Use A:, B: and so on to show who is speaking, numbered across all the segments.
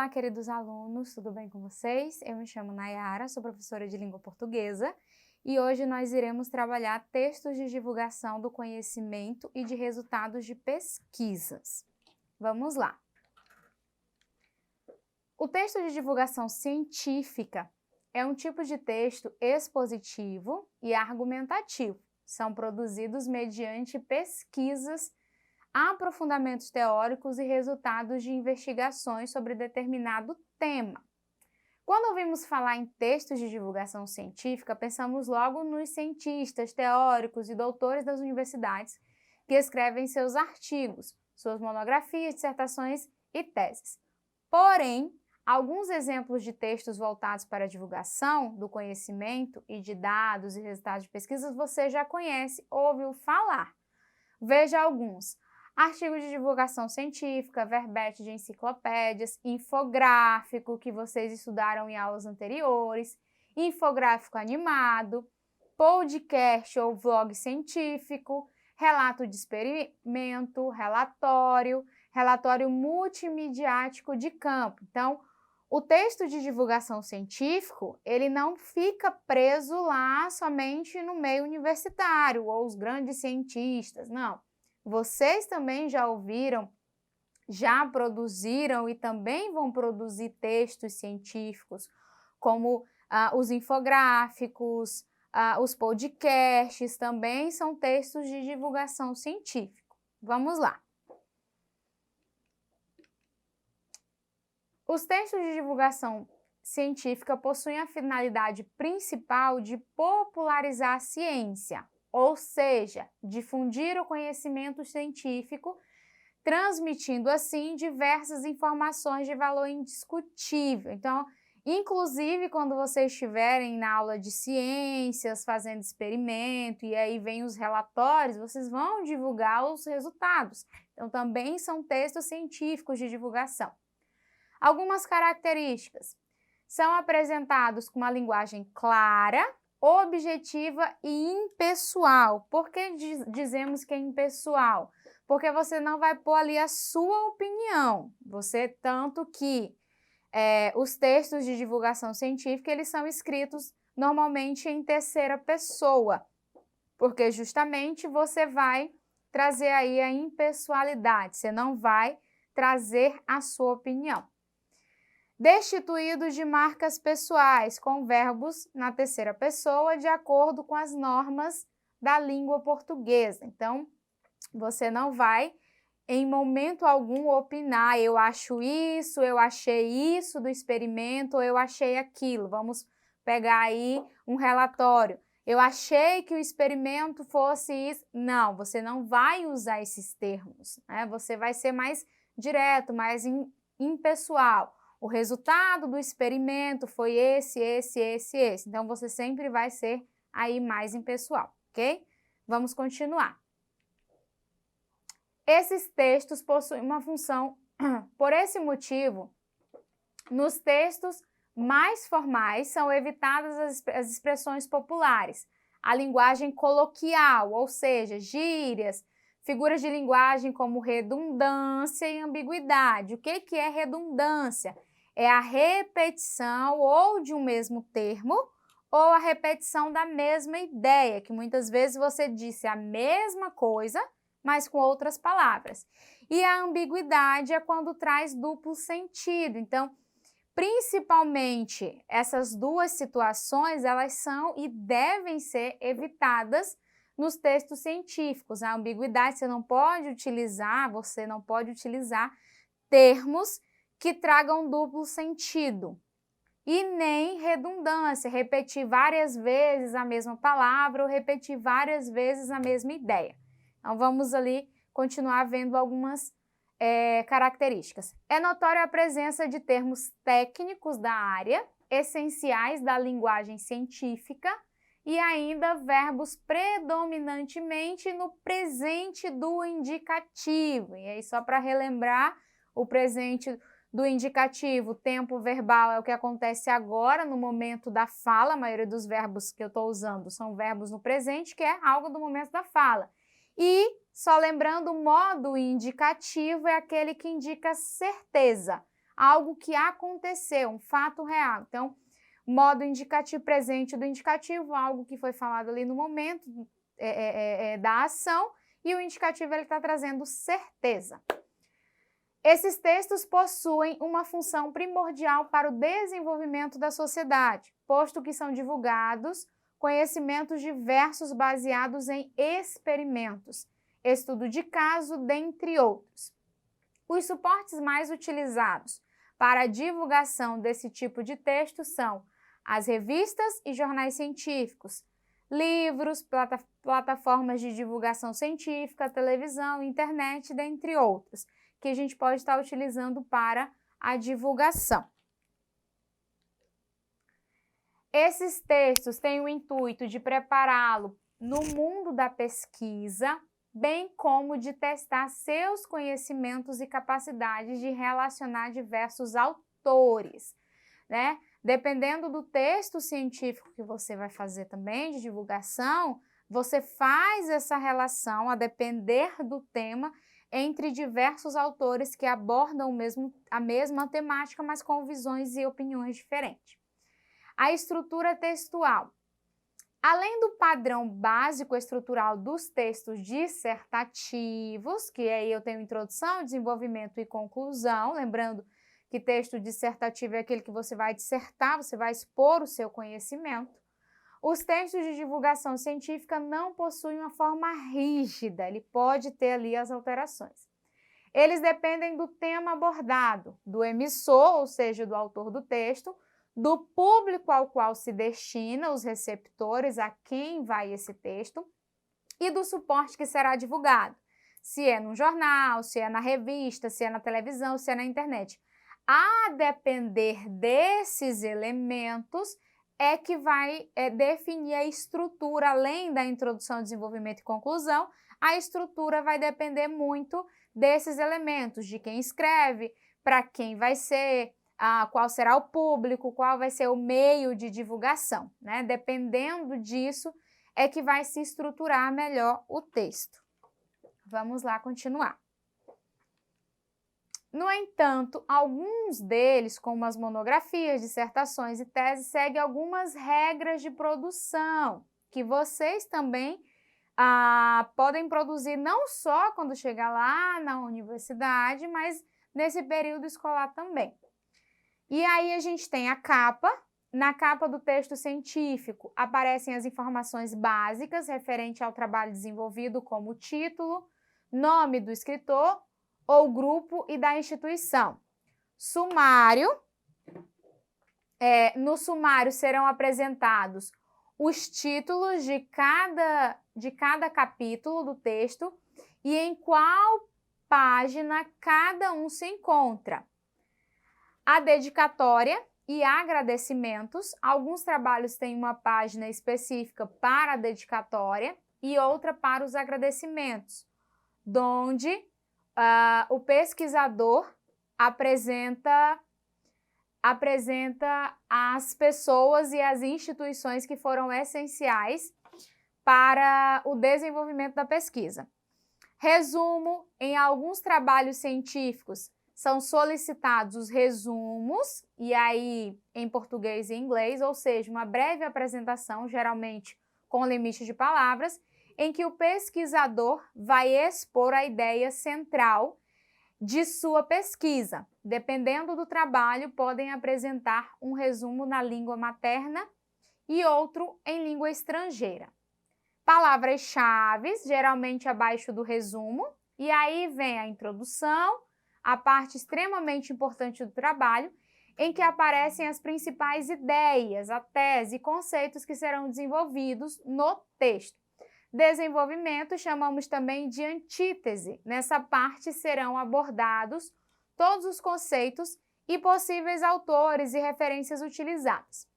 A: Olá, queridos alunos, tudo bem com vocês? Eu me chamo Nayara, sou professora de língua portuguesa e hoje nós iremos trabalhar textos de divulgação do conhecimento e de resultados de pesquisas. Vamos lá! O texto de divulgação científica é um tipo de texto expositivo e argumentativo. São produzidos mediante pesquisas, aprofundamentos teóricos e resultados de investigações sobre determinado tema. Quando ouvimos falar em textos de divulgação científica, pensamos logo nos cientistas, teóricos e doutores das universidades que escrevem seus artigos, suas monografias, dissertações e teses. Porém, alguns exemplos de textos voltados para a divulgação do conhecimento e de dados e resultados de pesquisas você já conhece, ouviu falar. Veja alguns. Artigo de divulgação científica, verbete de enciclopédias, infográfico, que vocês estudaram em aulas anteriores, infográfico animado, podcast ou vlog científico, relato de experimento, relatório multimediático de campo. Então, o texto de divulgação científico, ele não fica preso lá somente no meio universitário ou os grandes cientistas, não. Vocês também já ouviram, já produziram e também vão produzir textos científicos, como os infográficos, os podcasts, também são textos de divulgação científica. Vamos lá. Os textos de divulgação científica possuem a finalidade principal de popularizar a ciência, ou seja, difundir o conhecimento científico, transmitindo assim diversas informações de valor indiscutível. Então, inclusive quando vocês estiverem na aula de ciências, fazendo experimento, e aí vem os relatórios, vocês vão divulgar os resultados. Então, também são textos científicos de divulgação. Algumas características. São apresentados com uma linguagem clara, objetiva e impessoal. Por que dizemos que é impessoal? Porque você não vai pôr ali a sua opinião. Tanto que os textos de divulgação científica, eles são escritos normalmente em terceira pessoa, porque justamente você vai trazer aí a impessoalidade, você não vai trazer a sua opinião. Destituídos de marcas pessoais, com verbos na terceira pessoa, de acordo com as normas da língua portuguesa. Então, você não vai, em momento algum, opinar, eu acho isso, eu achei isso do experimento, ou eu achei aquilo. Vamos pegar aí um relatório. Eu achei que o experimento fosse isso. Não, você não vai usar esses termos, né? Você vai ser mais direto, mais impessoal. O resultado do experimento foi esse. Então, você sempre vai ser aí mais impessoal, ok? Vamos continuar. Esses textos possuem uma função, por esse motivo, nos textos mais formais são evitadas as expressões populares, a linguagem coloquial, ou seja, gírias, figuras de linguagem como redundância e ambiguidade. O que é redundância? É a repetição ou de um mesmo termo ou a repetição da mesma ideia, que muitas vezes você disse a mesma coisa, mas com outras palavras. E a ambiguidade é quando traz duplo sentido. Então, principalmente essas duas situações, elas são e devem ser evitadas nos textos científicos. A ambiguidade, você não pode utilizar termos que tragam duplo sentido. E nem redundância, repetir várias vezes a mesma palavra ou repetir várias vezes a mesma ideia. Então, vamos ali continuar vendo algumas características. É notória a presença de termos técnicos da área, essenciais da linguagem científica, e ainda verbos predominantemente no presente do indicativo. E aí, só para relembrar, o presente do indicativo, tempo verbal é o que acontece agora, no momento da fala. A maioria dos verbos que eu estou usando são verbos no presente, que é algo do momento da fala. E, só lembrando, o modo indicativo é aquele que indica certeza. algo que aconteceu, um fato real. Então, modo indicativo presente do indicativo, algo que foi falado ali no momento da ação, e o indicativo ele está trazendo certeza. Esses textos possuem uma função primordial para o desenvolvimento da sociedade, posto que são divulgados conhecimentos diversos baseados em experimentos, estudo de caso, dentre outros. Os suportes mais utilizados para a divulgação desse tipo de texto são as revistas e jornais científicos, livros, plataformas de divulgação científica, televisão, internet, dentre outros, que a gente pode estar utilizando para a divulgação. Esses textos têm o intuito de prepará-lo no mundo da pesquisa, bem como de testar seus conhecimentos e capacidades de relacionar diversos autores, né? Dependendo do texto científico que você vai fazer também, de divulgação, você faz essa relação, a depender do tema, entre diversos autores que abordam a mesma temática, mas com visões e opiniões diferentes. A estrutura textual. Além do padrão básico estrutural dos textos dissertativos, que aí eu tenho introdução, desenvolvimento e conclusão, lembrando que texto dissertativo é aquele que você vai dissertar, você vai expor o seu conhecimento. Os textos de divulgação científica não possuem uma forma rígida, ele pode ter ali as alterações. Eles dependem do tema abordado, do emissor, ou seja, do autor do texto, do público ao qual se destina, os receptores, a quem vai esse texto, e do suporte que será divulgado, se é no jornal, se é na revista, se é na televisão, se é na internet. A depender desses elementos, é que vai definir a estrutura, além da introdução, desenvolvimento e conclusão, a estrutura vai depender muito desses elementos, de quem escreve, para quem vai ser, qual será o público, qual vai ser o meio de divulgação, né? Dependendo disso, é que vai se estruturar melhor o texto. Vamos lá continuar. No entanto, alguns deles, como as monografias, dissertações e teses, seguem algumas regras de produção, que vocês também podem produzir não só quando chegar lá na universidade, mas nesse período escolar também. E aí a gente tem a capa. Na capa do texto científico aparecem as informações básicas referente ao trabalho desenvolvido, como o título, nome do escritor ou grupo e da instituição. Sumário. No sumário serão apresentados os títulos de cada capítulo do texto e em qual página cada um se encontra. A dedicatória e agradecimentos. Alguns trabalhos têm uma página específica para a dedicatória e outra para os agradecimentos, onde o pesquisador apresenta as pessoas e as instituições que foram essenciais para o desenvolvimento da pesquisa. Resumo: em alguns trabalhos científicos são solicitados os resumos, e aí em português e inglês, ou seja, uma breve apresentação, geralmente com limite de palavras, em que o pesquisador vai expor a ideia central de sua pesquisa. Dependendo do trabalho, podem apresentar um resumo na língua materna e outro em língua estrangeira. Palavras-chave, geralmente abaixo do resumo, e aí vem a introdução, a parte extremamente importante do trabalho, em que aparecem as principais ideias, a tese e conceitos que serão desenvolvidos no texto. Desenvolvimento chamamos também de antítese. Nessa parte serão abordados todos os conceitos e possíveis autores e referências utilizadas.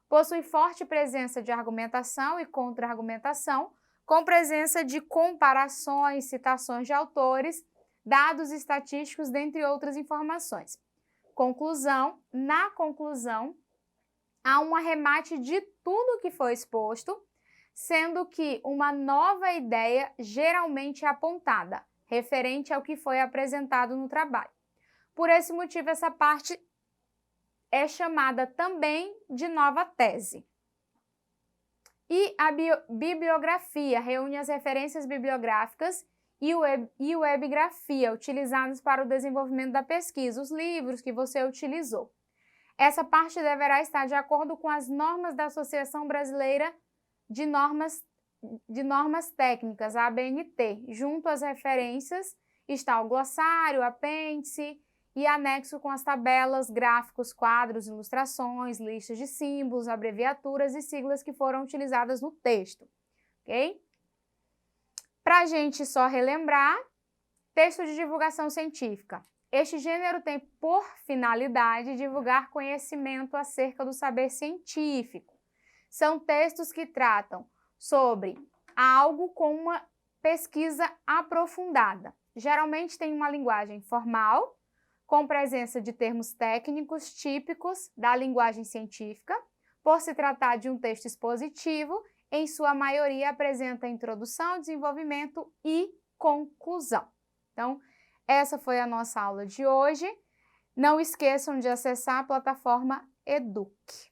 A: Possui forte presença de argumentação e contra-argumentação, com presença de comparações, citações de autores, dados estatísticos, dentre outras informações. Conclusão. Na conclusão, há um arremate de tudo que foi exposto, sendo que uma nova ideia geralmente é apontada, referente ao que foi apresentado no trabalho. Por esse motivo, essa parte é chamada também de nova tese. E a bibliografia reúne as referências bibliográficas e webgrafia utilizadas para o desenvolvimento da pesquisa, os livros que você utilizou. Essa parte deverá estar de acordo com as normas da Associação Brasileira de Normas Técnicas, a ABNT. Junto às referências está o glossário, apêndice e anexo com as tabelas, gráficos, quadros, ilustrações, listas de símbolos, abreviaturas e siglas que foram utilizadas no texto, ok? Para a gente só relembrar, texto de divulgação científica. Este gênero tem por finalidade divulgar conhecimento acerca do saber científico. São textos que tratam sobre algo com uma pesquisa aprofundada. Geralmente tem uma linguagem formal, com presença de termos técnicos típicos da linguagem científica. Por se tratar de um texto expositivo, em sua maioria apresenta introdução, desenvolvimento e conclusão. Então, essa foi a nossa aula de hoje. Não esqueçam de acessar a plataforma Eduque.